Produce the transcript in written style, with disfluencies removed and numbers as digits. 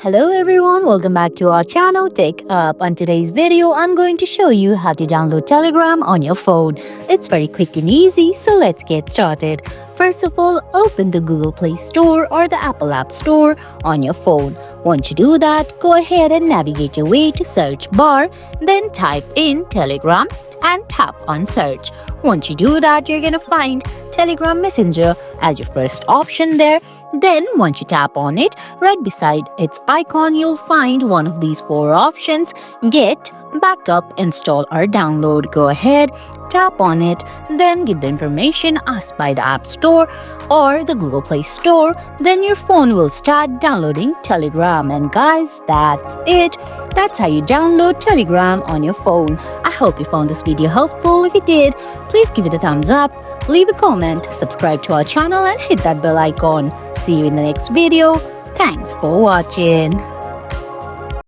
Hello everyone, welcome back to our channel Tech Up. On today's video, I'm going to show you how to download Telegram on your phone. It's very quick and easy, so let's get started. First of all, open the Google Play Store or the Apple App Store on your phone. Once you do that, go ahead and navigate your way to search bar, then type in Telegram and tap on search. Once you do that, you're gonna find Telegram Messenger as your first option there. Then once you tap on it, right beside its icon, you'll find one of these four options: get, backup, install or download. Go ahead, tap on it, then give the information asked by the App Store or the Google Play Store. Then your phone will start downloading Telegram. And guys, that's it. That's how you download Telegram on your phone. I hope you found this video helpful. If you did, please give it a thumbs up, leave a comment, subscribe to our channel and hit that bell icon. See you in the next video. Thanks for watching.